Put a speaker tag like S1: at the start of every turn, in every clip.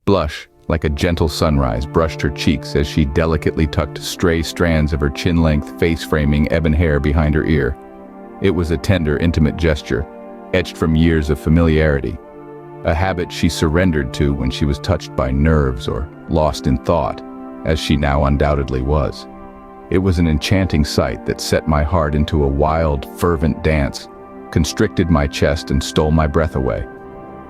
S1: Blush, like a gentle sunrise, brushed her cheeks as she delicately tucked stray strands of her chin-length, face-framing ebon hair behind her ear. It was a tender, intimate gesture, etched from years of familiarity, a habit she surrendered to when she was touched by nerves or lost in thought, as she now undoubtedly was. It was an enchanting sight that set my heart into a wild, fervent dance, constricted my chest and stole my breath away.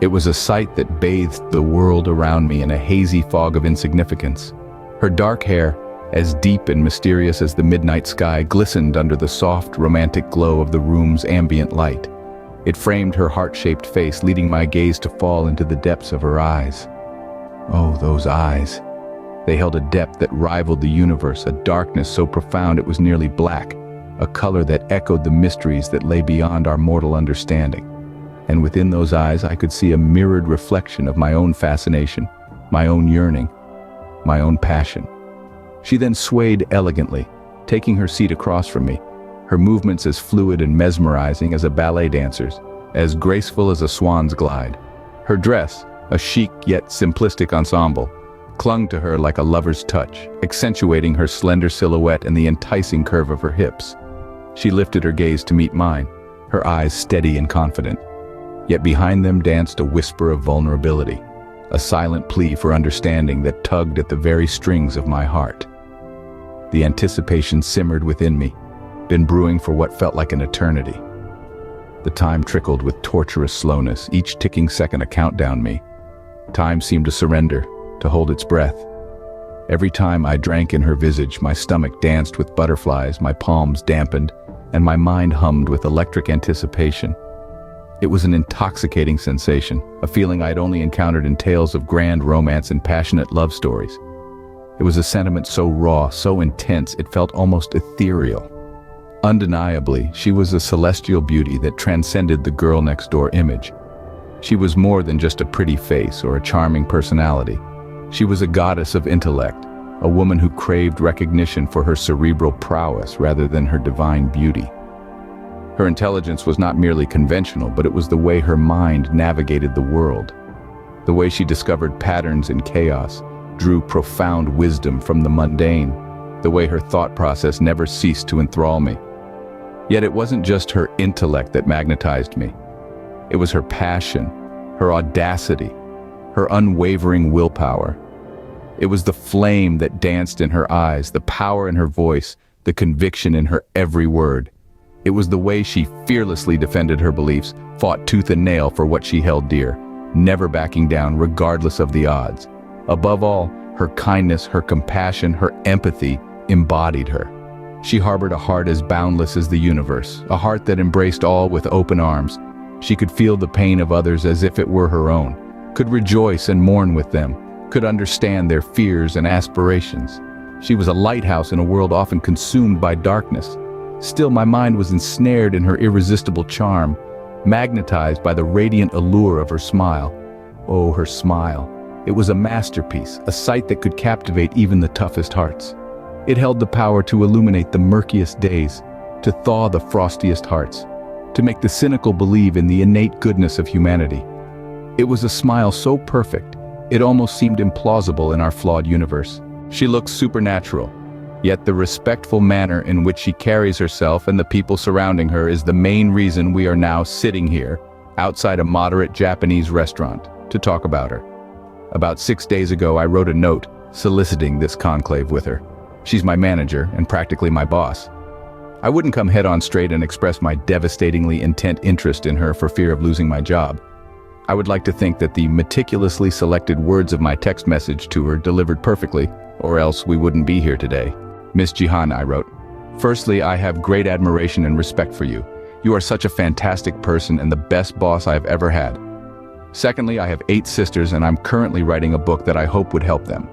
S1: It was a sight that bathed the world around me in a hazy fog of insignificance. Her dark hair, as deep and mysterious as the midnight sky, glistened under the soft, romantic glow of the room's ambient light. It framed her heart-shaped face, leading my gaze to fall into the depths of her eyes. Oh, those eyes. They held a depth that rivaled the universe, a darkness so profound it was nearly black, a color that echoed the mysteries that lay beyond our mortal understanding. And within those eyes I could see a mirrored reflection of my own fascination, my own yearning, my own passion. She then swayed elegantly, taking her seat across from me, her movements as fluid and mesmerizing as a ballet dancer's, as graceful as a swan's glide. Her dress, a chic yet simplistic ensemble, clung to her like a lover's touch, accentuating her slender silhouette and the enticing curve of her hips. She lifted her gaze to meet mine, her eyes steady and confident. Yet behind them danced a whisper of vulnerability, a silent plea for understanding that tugged at the very strings of my heart. The anticipation simmered within me, been brewing for what felt like an eternity. The time trickled with torturous slowness, each ticking second a countdown me. Time seemed to surrender, to hold its breath. Every time I drank in her visage, my stomach danced with butterflies, my palms dampened, and my mind hummed with electric anticipation. It was an intoxicating sensation, a feeling I had only encountered in tales of grand romance and passionate love stories. It was a sentiment so raw, so intense, it felt almost ethereal. Undeniably, she was a celestial beauty that transcended the girl-next-door image. She was more than just a pretty face or a charming personality. She was a goddess of intellect, a woman who craved recognition for her cerebral prowess rather than her divine beauty. Her intelligence was not merely conventional, but it was the way her mind navigated the world. The way she discovered patterns in chaos, drew profound wisdom from the mundane, the way her thought process never ceased to enthrall me. Yet it wasn't just her intellect that magnetized me. It was her passion, her audacity, her unwavering willpower. It was the flame that danced in her eyes, the power in her voice, the conviction in her every word. It was the way she fearlessly defended her beliefs, fought tooth and nail for what she held dear, never backing down regardless of the odds. Above all, her kindness, her compassion, her empathy embodied her. She harbored a heart as boundless as the universe, a heart that embraced all with open arms. She could feel the pain of others as if it were her own, could rejoice and mourn with them, could understand their fears and aspirations. She was a lighthouse in a world often consumed by darkness. Still, my mind was ensnared in her irresistible charm, magnetized by the radiant allure of her smile. Oh, her smile. It was a masterpiece, a sight that could captivate even the toughest hearts. It held the power to illuminate the murkiest days, to thaw the frostiest hearts, to make the cynical believe in the innate goodness of humanity. It was a smile so perfect, it almost seemed implausible in our flawed universe. She looked supernatural, yet the respectful manner in which she carries herself and the people surrounding her is the main reason we are now sitting here, outside a moderate Japanese restaurant, to talk about her. About 6 days ago, I wrote a note soliciting this conclave with her. She's my manager and practically my boss. I wouldn't come head-on straight and express my devastatingly intent interest in her for fear of losing my job. I would like to think that the meticulously selected words of my text message to her delivered perfectly, or else we wouldn't be here today. Miss Jihan, I wrote. Firstly, I have great admiration and respect for you. You are such a fantastic person and the best boss I have ever had. Secondly, I have 8 sisters and I'm currently writing a book that I hope would help them.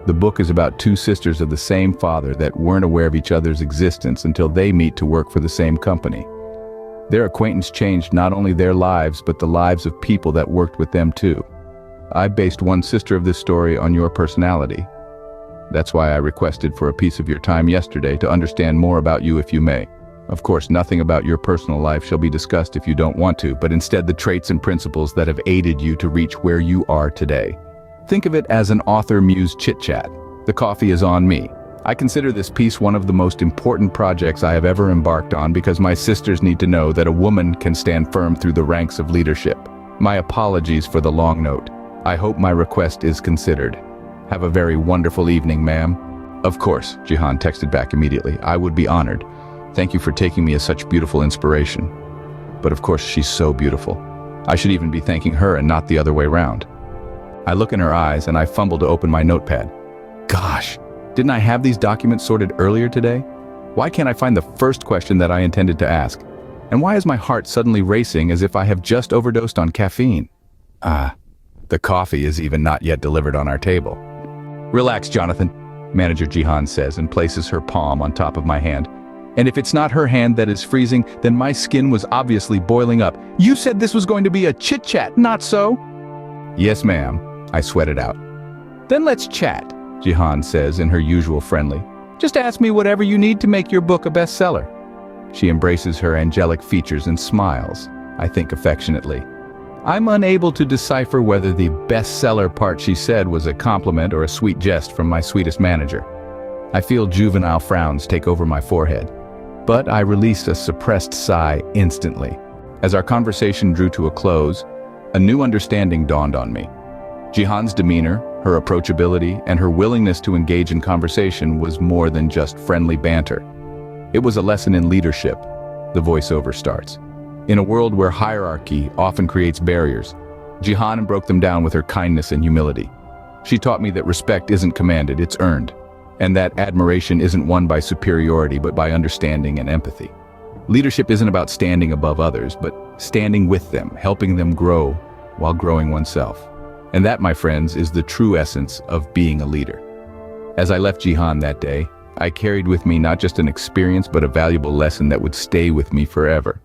S1: The book is about 2 sisters of the same father that weren't aware of each other's existence until they meet to work for the same company. Their acquaintance changed not only their lives, but the lives of people that worked with them too. I based one sister of this story on your personality. That's why I requested for a piece of your time yesterday to understand more about you if you may. Of course, nothing about your personal life shall be discussed if you don't want to, but instead the traits and principles that have aided you to reach where you are today. Think of it as an author-muse chit-chat. The coffee is on me. I consider this piece one of the most important projects I have ever embarked on because my sisters need to know that a woman can stand firm through the ranks of leadership. My apologies for the long note. I hope my request is considered. Have a very wonderful evening, ma'am. Of course, Jihan texted back immediately. I would be honored. Thank you for taking me as such beautiful inspiration. But of course, she's so beautiful. I should even be thanking her and not the other way around. I look in her eyes and I fumble to open my notepad. Gosh, didn't I have these documents sorted earlier today? Why can't I find the first question that I intended to ask? And why is my heart suddenly racing as if I have just overdosed on caffeine? The coffee is even not yet delivered on our table. Relax, Jonathan, Manager Jihan says and places her palm on top of my hand. And if it's not her hand that is freezing, then my skin was obviously boiling up. You said this was going to be a chit-chat, not so? Yes, ma'am, I sweated out. Then let's chat, Jihan says in her usual friendly. Just ask me whatever you need to make your book a bestseller. She embraces her angelic features and smiles, I think affectionately. I'm unable to decipher whether the bestseller part she said was a compliment or a sweet jest from my sweetest manager. I feel juvenile frowns take over my forehead, but I release a suppressed sigh instantly. As our conversation drew to a close, a new understanding dawned on me. Jihan's demeanor, her approachability, and her willingness to engage in conversation was more than just friendly banter. It was a lesson in leadership, the voiceover starts. In a world where hierarchy often creates barriers, Jihan broke them down with her kindness and humility. She taught me that respect isn't commanded, it's earned, and that admiration isn't won by superiority but by understanding and empathy. Leadership isn't about standing above others, but standing with them, helping them grow while growing oneself. And that, my friends, is the true essence of being a leader. As I left Jihan that day, I carried with me not just an experience but a valuable lesson that would stay with me forever.